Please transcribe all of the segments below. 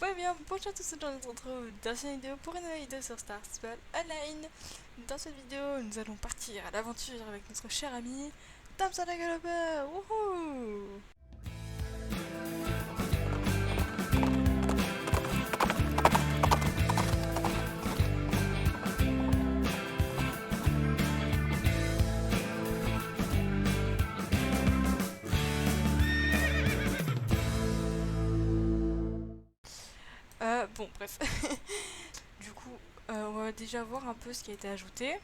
Ouais bien, bonjour à tous, aujourd'hui on se retrouve dans une vidéo pour une nouvelle vidéo sur Star Stable Online. Dans cette vidéo, nous allons partir à l'aventure avec notre cher ami Thompson le Galloper. Wouhou! Bon, bref. Du coup, on va déjà voir un peu ce qui a été ajouté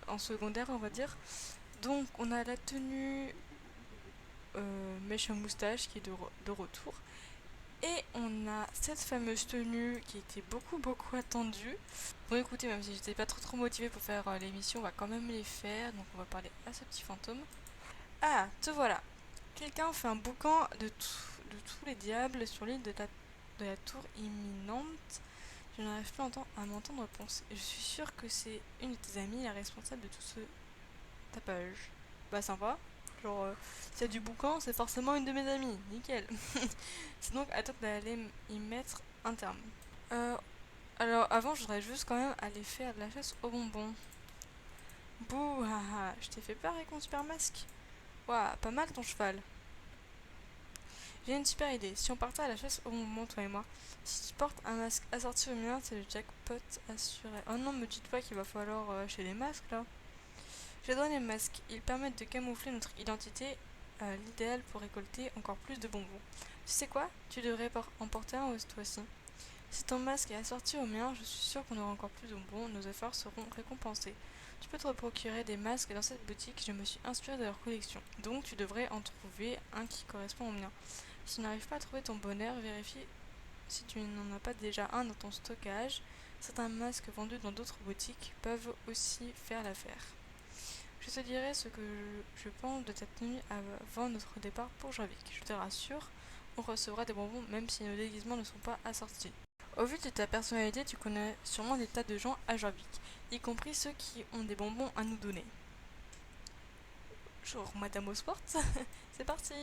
en secondaire, on va dire. Donc, on a la tenue mèche à moustache qui est de retour. Et on a cette fameuse tenue qui était beaucoup attendue. Bon écoutez, même si j'étais pas trop motivée pour faire l'émission, on va quand même les faire. Donc on va parler à ce petit fantôme. Ah, te voilà. Quelqu'un fait un boucan de tous les diables sur l'île de la tour imminente. Je n'arrive plus à m'entendre penser. Je suis sûre que c'est une de tes amies la responsable de tout ce tapage. Bah sympa. Genre, s'il y a du boucan, c'est forcément une de mes amies. Nickel. C'est donc à toi d'aller y mettre un terme. Euh, alors avant, je voudrais juste quand même aller faire de la chasse aux bonbons. Bouh, haha, je t'ai fait peur avec mon super masque. Waouh, pas mal ton cheval. J'ai une super idée. Si on partait à la chasse aux bonbons, toi et moi, si tu portes un masque assorti au mien, c'est le jackpot assuré. Oh non, me dites pas qu'il va falloir acheter les masques là. J'adore les masques. Ils permettent de camoufler notre identité, l'idéal pour récolter encore plus de bonbons. Tu sais quoi? Tu devrais en porter un toi aussi. Si ton masque est assorti au mien, je suis sûre qu'on aura encore plus de bonbons, nos efforts seront récompensés. Tu peux te procurer des masques dans cette boutique, je me suis inspirée de leur collection. Donc tu devrais en trouver un qui correspond au mien. Si tu n'arrives pas à trouver ton bonheur, vérifie si tu n'en as pas déjà un dans ton stockage. Certains masques vendus dans d'autres boutiques peuvent aussi faire l'affaire. Je te dirai ce que je pense de ta tenue avant notre départ pour Javik. Je te rassure, on recevra des bonbons même si nos déguisements ne sont pas assortis. Au vu de ta personnalité, tu connais sûrement des tas de gens à Jorvik, y compris ceux qui ont des bonbons à nous donner. Genre Madame Osport. C'est parti.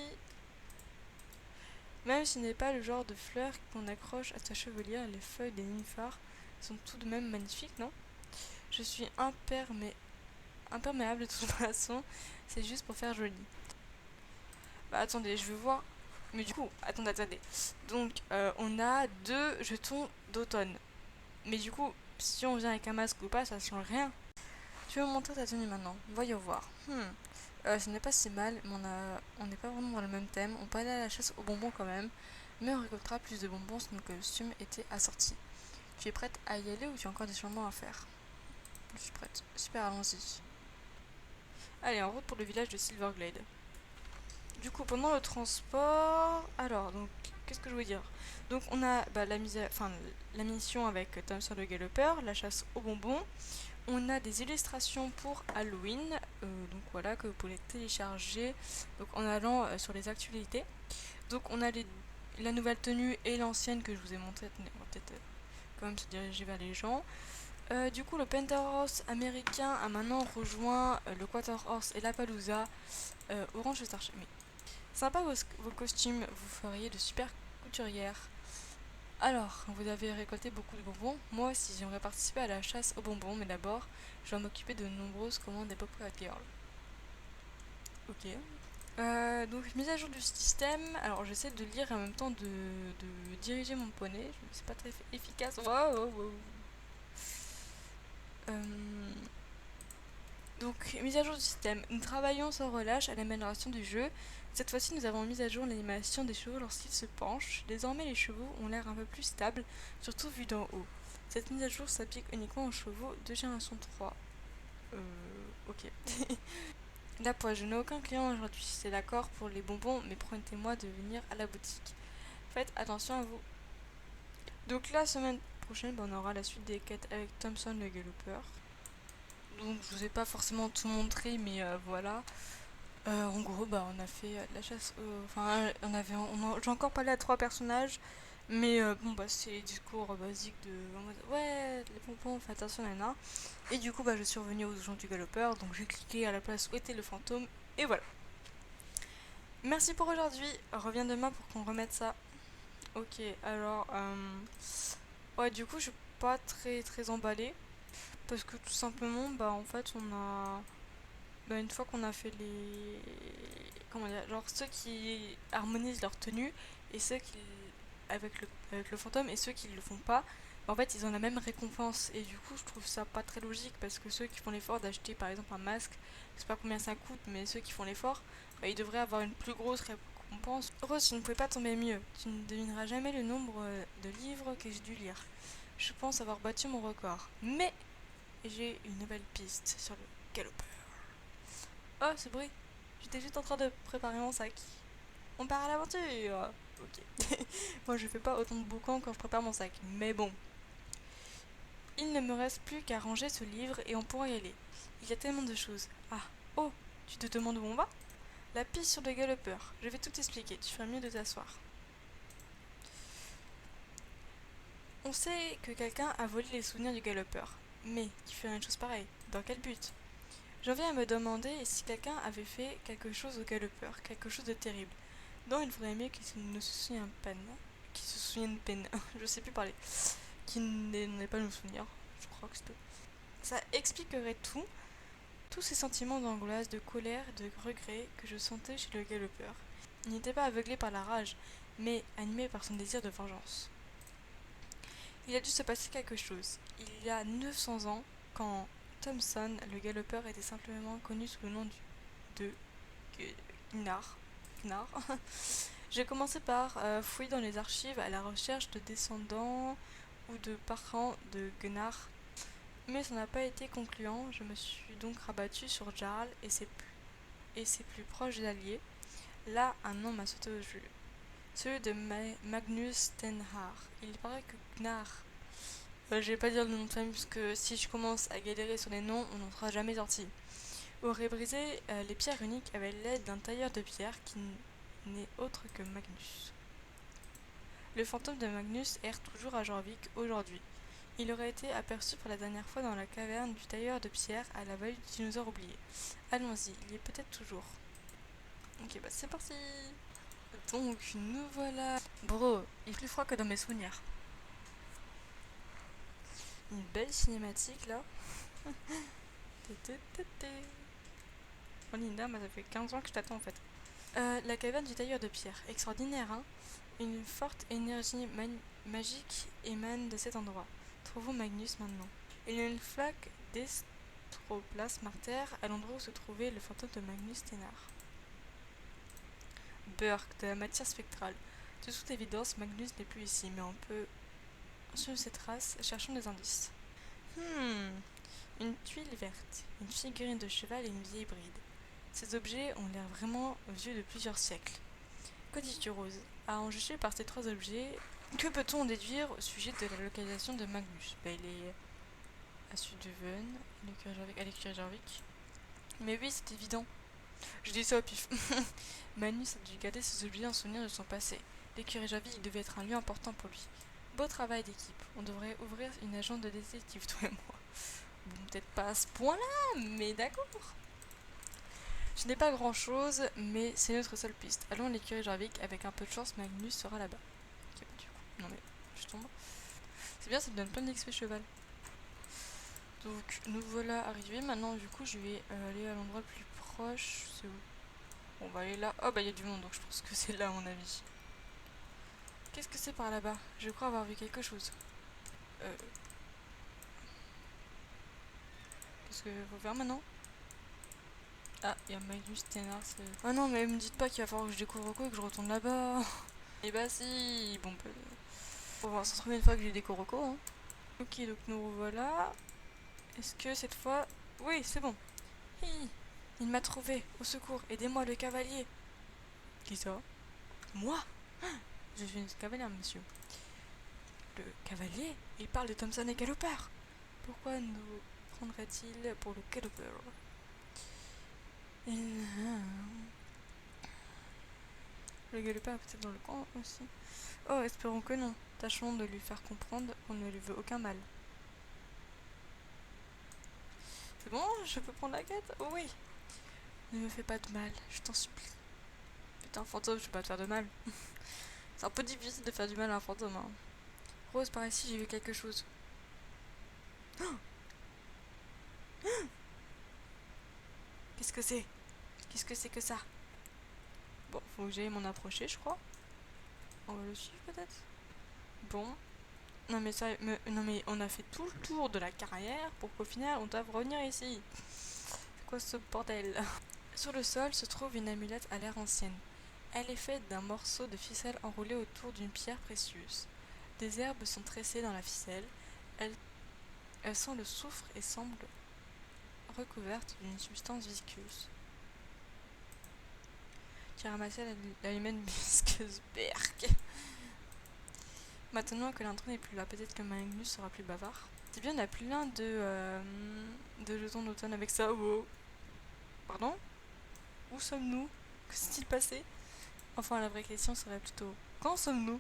Même s'il n'est pas le genre de fleurs qu'on accroche à ta chevelure, les feuilles des nénuphars sont tout de même magnifiques, non? Je suis imperméable de toute façon, c'est juste pour faire joli. Bah attendez, je veux voir. Mais du coup, attendez. Donc, on a deux jetons d'automne. Mais du coup, si on vient avec un masque ou pas, ça change rien. Tu veux me montrer ta tenue maintenant? Voyons voir. Ce n'est pas si mal, mais on n'est pas vraiment dans le même thème. On peut aller à la chasse aux bonbons quand même, mais on récoltera plus de bonbons si notre costume était assorti. Tu es prête à y aller ou tu as encore des changements à faire? Je suis prête. Super, allons-y. Allez, en route pour le village de Silverglade. Du coup, pendant le transport, alors, donc, qu'est-ce que je veux dire? Donc, on a la mission avec Thompson le Galloper, la chasse aux bonbons. On a des illustrations pour Halloween, donc voilà, que vous pouvez télécharger donc, en allant sur les actualités. Donc, on a la nouvelle tenue et l'ancienne que je vous ai montrée. On va peut-être quand même se diriger vers les gens. Du coup, le Panther Horse américain a maintenant rejoint le Quarter Horse et la Palooza Orange Star. Mais sympa vos costumes, vous feriez de super couturières. Alors, vous avez récolté beaucoup de bonbons. Moi aussi, j'aimerais participer à la chasse aux bonbons, mais d'abord, je dois m'occuper de nombreuses commandes des Popcorn Girl. Ok. Donc, mise à jour du système. Alors, j'essaie de lire et en même temps de diriger mon poney. C'est pas très efficace. Wow. Euh, Donc, mise à jour du système. Nous travaillons sans relâche à l'amélioration du jeu. Cette fois-ci, nous avons mis à jour l'animation des chevaux lorsqu'ils se penchent. Désormais, les chevaux ont l'air un peu plus stables, surtout vu d'en haut. Cette mise à jour s'applique uniquement aux chevaux de génération 3. Ok. Là, je n'ai aucun client aujourd'hui. C'est d'accord pour les bonbons, mais promettez-moi de venir à la boutique. Faites attention à vous. Donc, la semaine prochaine, on aura la suite des quêtes avec Thompson le Galloper. Donc, je vous ai pas forcément tout montré, mais voilà. En gros, on a fait la chasse. Enfin, j'ai encore parlé à trois personnages, mais bon, c'est les discours basiques de. En mode, ouais, les pompons, fais attention, nana. Et du coup, je suis revenue aux gens du galopeur, donc j'ai cliqué à la place où était le fantôme, et voilà. Merci pour aujourd'hui. Reviens demain pour qu'on remette ça. Ok, alors, ouais, du coup, je suis pas très emballée. Parce que tout simplement, bah, en fait, on a. Bah, une fois qu'on a fait les. Comment dire? Genre, ceux qui harmonisent leur tenue et ceux qui. Avec le fantôme et ceux qui le font pas, bah, en fait, ils ont la même récompense. Et du coup, je trouve ça pas très logique parce que ceux qui font l'effort d'acheter par exemple un masque, je sais pas combien ça coûte, mais ceux qui font l'effort, bah, ils devraient avoir une plus grosse récompense. Rose, tu ne pouvais pas tomber mieux. Tu ne devineras jamais le nombre de livres que j'ai dû lire. Je pense avoir battu mon record. Mais j'ai une nouvelle piste sur le galopeur. Oh, ce bruit. J'étais juste en train de préparer mon sac. On part à l'aventure. Ok. Moi, je fais pas autant de boucan quand je prépare mon sac. Mais bon. Il ne me reste plus qu'à ranger ce livre et on pourra y aller. Il y a tellement de choses. Ah. Oh. Tu te demandes où on va? La piste sur le galopeur. Je vais tout expliquer. Tu ferais mieux de t'asseoir. On sait que quelqu'un a volé les souvenirs du galopeur. Mais qui ferait une chose pareille? Dans quel but? J'en viens à me demander si quelqu'un avait fait quelque chose au galopeur, quelque chose de terrible, dont il faudrait mieux qu'il ne se souvienne peine. Qu'il se souvienne peine. Je sais plus parler. Qu'il n'en ait pas le souvenir. Je crois que c'est tout. Ça expliquerait tout. Tous ces sentiments d'angoisse, de colère, de regret que je sentais chez le galopeur. Il n'était pas aveuglé par la rage, mais animé par son désir de vengeance. Il a dû se passer quelque chose. Il y a 900 ans, quand Thomson, le galopeur, était simplement connu sous le nom de Gnard. Gnard. J'ai commencé par fouiller dans les archives à la recherche de descendants ou de parents de Gnard, mais ça n'a pas été concluant. Je me suis donc rabattue sur Jarl et ses plus proches alliés. Là, un nom m'a sauté aux yeux. Celui de Magnus Stenhar. Il paraît que Gnard. Je vais pas dire le nom de famille parce que si je commence à galérer sur les noms, on n'en sera jamais sorti. Aurait brisé les pierres uniques avec l'aide d'un tailleur de pierre qui n'est autre que Magnus. Le fantôme de Magnus erre toujours à Jorvik aujourd'hui. Il aurait été aperçu pour la dernière fois dans la caverne du tailleur de pierre à la vallée du dinosaure oublié. Allons-y, il y est peut-être toujours. Ok, bah c'est parti. Donc, nous voilà. Bro, il est plus froid que dans mes souvenirs. Une belle cinématique là. Oh Linda, ça fait 15 ans que je t'attends en fait. La caverne du tailleur de pierre. Extraordinaire, hein? Une forte énergie magique émane de cet endroit. Trouvons Magnus maintenant. Il y a une flaque d'estroplasme artère à l'endroit où se trouvait le fantôme de Magnus Thénard. Burke, de la matière spectrale. De toute évidence, Magnus n'est plus ici, mais on peut suivre ses traces, cherchons des indices. Une tuile verte, une figurine de cheval et une vieille bride. Ces objets ont l'air vraiment vieux de plusieurs siècles. Que dis-tu, Rose? À en juger par ces trois objets, que peut-on en déduire au sujet de la localisation de Magnus? Il est à Sudven, à l'écurie Jarvik. Mais oui, c'est évident. Je dis ça au pif. Magnus a dû garder ses objets en souvenir de son passé. L'écurie Jarvik devait être un lieu important pour lui. Beau travail d'équipe. On devrait ouvrir une agence de détective, toi et moi. Bon, peut-être pas à ce point-là, mais d'accord. Je n'ai pas grand-chose, mais c'est notre seule piste. Allons à l'écurie Jarvik, avec un peu de chance, Magnus sera là-bas. Ok, bah, du coup, non mais, je tombe. C'est bien, ça me donne plein d'XP cheval. Donc, nous voilà arrivés. Maintenant, du coup, je vais aller à l'endroit le plus proche. C'est où? On va aller là. Oh, bah, il y a du monde, donc je pense que c'est là, à mon avis. Qu'est-ce que c'est par là-bas? Je crois avoir vu quelque chose. Qu'est-ce que faut faire maintenant? Ah, il y a Magnus Thénard, c'est... Ah non, mais me dites pas qu'il va falloir que je découvre quoi et que je retourne là-bas. Et bah si, bon, bah... On va s'en trouver une fois que j'ai des Koroko, hein. Ok, donc nous revoilà. Est-ce que cette fois... Oui, c'est bon. Hi, il m'a trouvé. Au secours, aidez-moi, le cavalier. Qui ça? Moi? Je suis une cavalière, monsieur. Le cavalier? Il parle de Thomson et Galopeur. Pourquoi nous prendrait-il pour le Galopeur? Le galopeur est peut-être dans le coin aussi. Oh, espérons que non. Tâchons de lui faire comprendre qu'on ne lui veut aucun mal. C'est bon, je peux prendre la quête? Oh oui. Ne me fais pas de mal, je t'en supplie. Putain, fantôme, je peux pas te faire de mal. C'est un peu difficile de faire du mal à un fantôme. Hein. Rose, par ici, j'ai vu quelque chose. Qu'est-ce que c'est? Qu'est-ce que c'est que ça? Bon, faut que j'aille m'en approcher, je crois. On va le suivre peut-être. Bon. Non mais ça, non mais on a fait tout le tour de la carrière pour qu'au final on doive revenir ici. C'est quoi ce bordel? Sur le sol se trouve une amulette à l'air ancienne. Elle est faite d'un morceau de ficelle enroulé autour d'une pierre précieuse. Des herbes sont tressées dans la ficelle. Elles sent le soufre et semblent recouvertes d'une substance visqueuse. Tu as ramassé l'allumette visqueuse, berk. Maintenant que l'intrus n'est plus là, peut-être que Magnus sera plus bavard. C'est bien, on a plein de jetons d'automne avec ça. Oh. Pardon? Où sommes-nous? Que s'est-il passé? Enfin, la vraie question serait plutôt quand sommes-nous?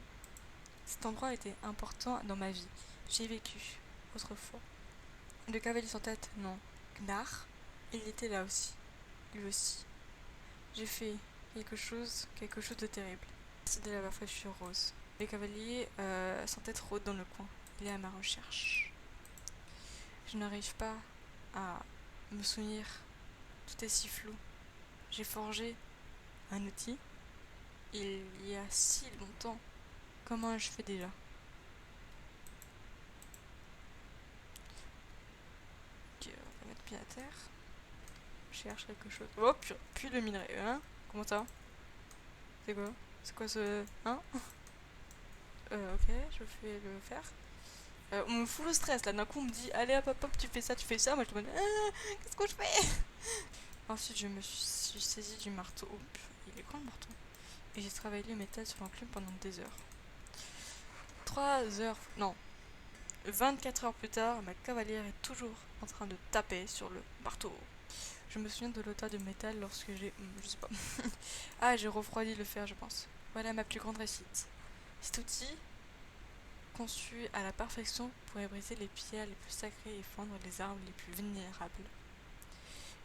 Cet endroit était important dans ma vie. J'y ai vécu, autrefois. Le cavalier sans tête, non. Gnar, il était là aussi. Lui aussi. J'ai fait quelque chose de terrible. C'est de la fraîcheur rose. Le cavalier sans tête rôde dans le coin. Il est à ma recherche. Je n'arrive pas à me souvenir. Tout est si flou. J'ai forgé un outil il y a si longtemps. Comment je fais déjà? Ok, on va mettre pied à terre. Je cherche quelque chose. Oh, puis le minerai, hein? Comment ça? C'est quoi? C'est quoi ce... Hein? Ok, je vais le faire. On me fout le stress là, d'un coup on me dit allez hop hop hop tu fais ça, moi je me dis qu'est-ce que je fais? Ensuite je me suis saisie du marteau. Oh, il est grand le marteau. Et j'ai travaillé le métal sur l'enclume pendant des heures. 3 heures, non, 24 heures plus tard, ma cavalière est toujours en train de taper sur le marteau. Je me souviens de l'odeur du métal lorsque j'ai... je sais pas. Ah, j'ai refroidi le fer, je pense. Voilà ma plus grande réussite. Cet outil, conçu à la perfection, pourrait briser les pierres les plus sacrées et fendre les arbres les plus vénérables.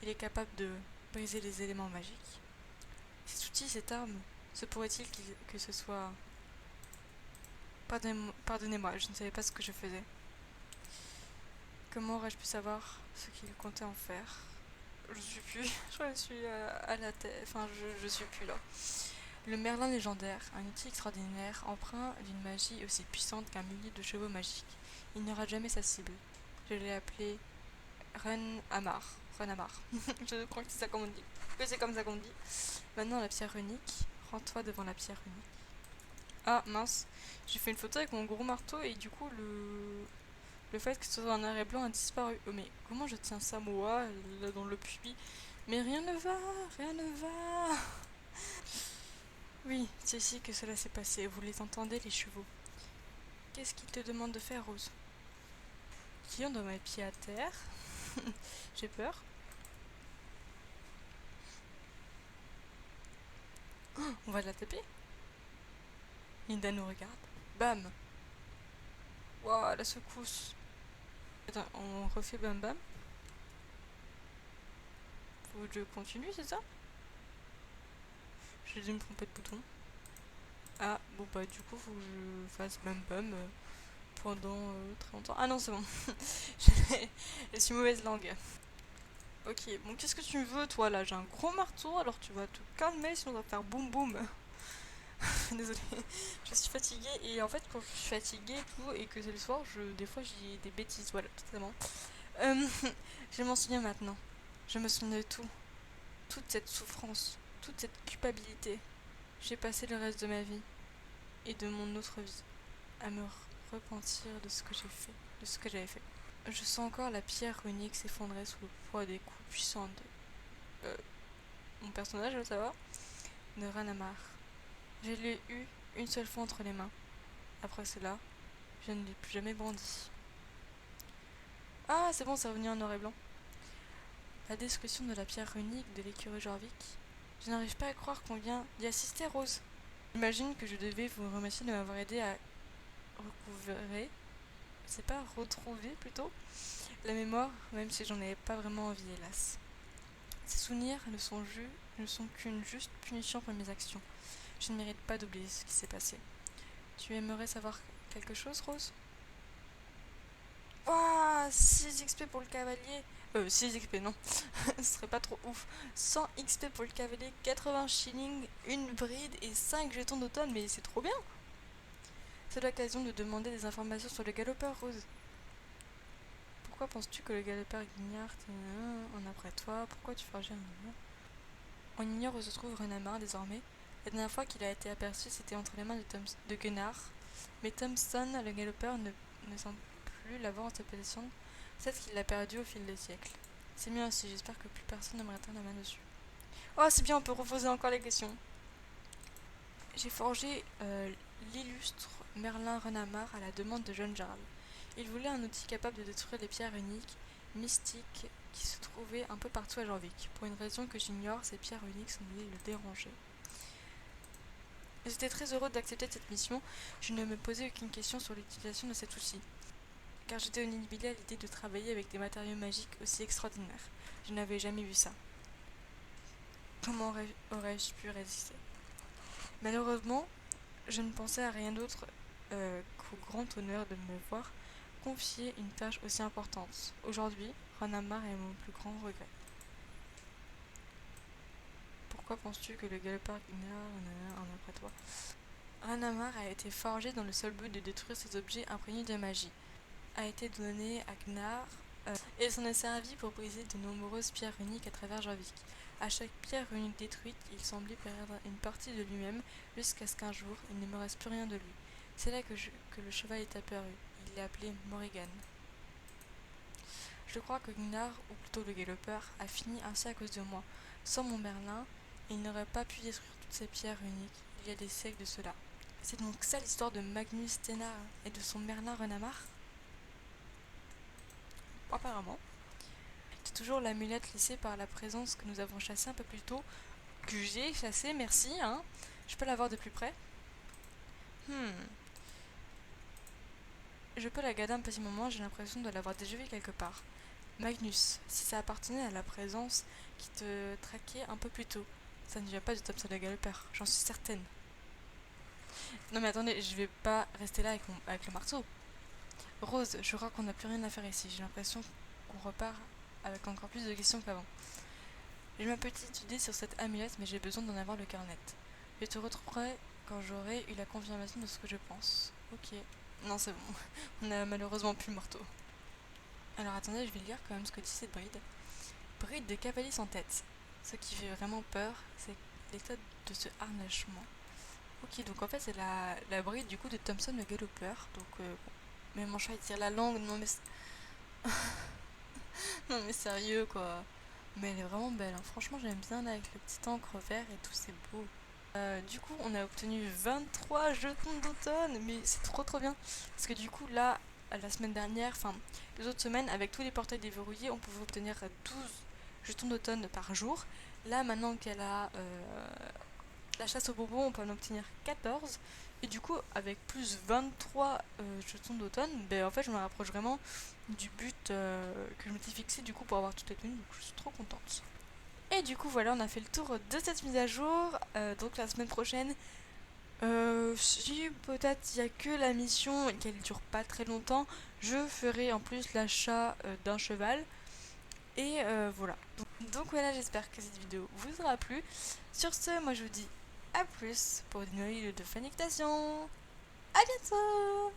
Il est capable de briser les éléments magiques. Cet outil, cette arme, se pourrait-il que ce soit... Pardonnez-moi, je ne savais pas ce que je faisais. Comment aurais-je pu savoir ce qu'il comptait en faire? Je suis plus... je suis à la tête... Enfin, je suis plus là. Le Merlin légendaire, un outil extraordinaire, empreint d'une magie aussi puissante qu'un millier de chevaux magiques. Il n'aura jamais sa cible. Je l'ai appelé Renamar. Renamar. Je crois que c'est ça qu'on dit. Que c'est comme ça qu'on dit. Maintenant la pierre unique. Rends-toi devant la pierre unique. Ah mince, j'ai fait une photo avec mon gros marteau et du coup le fait que ce soit en noir et blanc a disparu. Oh mais comment je tiens ça moi là dans le puits? Mais rien ne va, rien ne va. Oui, c'est ici que cela s'est passé. Vous les entendez les chevaux. Qu'est-ce qu'ils te demandent de faire, Rose? Qui ont dans mes pieds à terre? J'ai peur. Oh, on va la taper. Linda nous regarde. Bam. Waouh, la secousse. Attends, on refait bam bam. Faut que je continue, c'est ça? J'ai dû me tromper de bouton. Ah, bon bah du coup faut que je fasse bam bam pendant très longtemps. Ah non, c'est bon. Je suis mauvaise langue. Ok, bon qu'est-ce que tu veux toi là? J'ai un gros marteau, alors tu vas te calmer sinon on va faire boum boum. Désolée, je suis fatiguée et en fait quand je suis fatiguée et tout et que c'est le soir, des fois j'ai des bêtises, voilà, totalement. Euh, je m'en souviens maintenant. Je me souviens de tout. Toute cette souffrance, toute cette culpabilité. J'ai passé le reste de ma vie et de mon autre vie à me repentir de ce que j'ai fait, de ce que j'avais fait. Je sens encore la pierre runique s'effondrer sous le poids des coups puissants de mon personnage, ça va, de Ranamar. Je l'ai eu une seule fois entre les mains. Après cela, je ne l'ai plus jamais brandi. Ah, c'est bon, c'est revenu en noir et blanc. La description de la pierre runique de l'écurie Jorvik. Je n'arrive pas à croire qu'on vient d'y assister, Rose. J'imagine que je devais vous remercier de m'avoir aidé à recouvrer, c'est pas retrouver plutôt, la mémoire, même si j'en avais pas vraiment envie, hélas. Ces souvenirs ne sont qu'une juste punition pour mes actions. Je ne mérite pas d'oublier ce qui s'est passé. Tu aimerais savoir quelque chose, Rose? Ouah, 6 XP pour le cavalier. 6 XP, non. Ce serait pas trop ouf. 100 XP pour le cavalier, 80 shillings, une bride et 5 jetons d'automne, mais c'est trop bien. C'est l'occasion de demander des informations sur le galopeur, Rose. Pourquoi penses-tu que le galopeur Guignard en après toi? Pourquoi tu feras jamais? On ignore où se trouve Renamar désormais. La dernière fois qu'il a été aperçu, c'était entre les mains de Gunnar. Mais Thompson, le galopeur, ne semble plus l'avoir en sa possession. Peut-être qu'il l'a perdu au fil des siècles. C'est mieux ainsi, j'espère que plus personne ne me mettra la main dessus. Oh, c'est bien, on peut reposer encore les questions. J'ai forgé l'illustre Merlin Renamar à la demande de John Jarl. Il voulait un outil capable de détruire les pierres uniques, mystiques, qui se trouvaient un peu partout à Jorvik. Pour une raison que j'ignore, ces pierres uniques semblaient le déranger. J'étais très heureux d'accepter cette mission. Je ne me posais aucune question sur l'utilisation de cet outil, car j'étais obnubilée à l'idée de travailler avec des matériaux magiques aussi extraordinaires. Je n'avais jamais vu ça. Comment aurais-je pu résister? Malheureusement, je ne pensais à rien d'autre qu'au grand honneur de me voir confier une tâche aussi importante. Aujourd'hui, Renamar est mon plus grand regret. Pourquoi penses-tu que le galopeur Gunnar en après toi? Renamar a été forgé dans le seul but de détruire ces objets imprégnés de magie. A été donné à Gnar et s'en est servi pour briser de nombreuses pierres uniques à travers Jorvik. À chaque pierre unique détruite, il semblait perdre une partie de lui-même jusqu'à ce qu'un jour, il ne me reste plus rien de lui. C'est là que le cheval est apparu. Il l'a appelé Morrigan. Je crois que Gnar, ou plutôt le galopeur, a fini ainsi à cause de moi. Sans mon Merlin, il n'aurait pas pu détruire toutes ces pierres uniques il y a des siècles de cela. C'est donc ça l'histoire de Magnus Thénard et de son Merlin Renamar? Apparemment. C'est toujours l'amulette laissée par la présence que nous avons chassée un peu plus tôt. Que j'ai chassée, merci, hein. Je peux la voir de plus près? Je peux la garder un petit moment, j'ai l'impression de l'avoir déjà vue quelque part. Magnus, si ça appartenait à la présence qui te traquait un peu plus tôt, ça ne vient pas de Thompson le galopeur, j'en suis certaine. Non mais attendez, je vais pas rester là avec le marteau. Rose, je crois qu'on n'a plus rien à faire ici, j'ai l'impression qu'on repart avec encore plus de questions qu'avant. J'ai ma petite idée sur cette amulette, mais j'ai besoin d'en avoir le cœur net. Je te retrouverai quand j'aurai eu la confirmation de ce que je pense. Ok. Non, c'est bon. On a malheureusement plus le marteau. Alors attendez, je vais lire quand même ce que dit cette bride. Bride de cavalier sans tête. Ce qui fait vraiment peur, c'est l'état de ce harnachement. Ok, donc en fait c'est la bride du coup de Thompson le galopeur. Donc mais mon chat il tire la langue, non mais non mais sérieux quoi. Mais elle est vraiment belle, hein. Franchement j'aime bien là avec le petit encre vert et tout, c'est beau. Du coup on a obtenu 23 jetons d'automne, mais c'est trop bien. Parce que du coup là, la semaine dernière, enfin les autres semaines, avec tous les portails déverrouillés, on pouvait obtenir 12 jetons d'automne par jour. Là maintenant qu'elle a la chasse aux bonbons, on peut en obtenir 14. Et du coup, avec plus 23 jetons d'automne, ben en fait, je me rapproche vraiment du but que je m'étais fixé du coup pour avoir toutes les tenues. Donc, je suis trop contente. Et du coup, voilà, on a fait le tour de cette mise à jour. Donc, la semaine prochaine, si peut-être il n'y a que la mission et qu'elle dure pas très longtemps, je ferai en plus l'achat d'un cheval. Et voilà. Donc voilà, j'espère que cette vidéo vous aura plu. Sur ce, moi je vous dis à plus pour une nouvelle vidéo de Fanny Nation. À bientôt!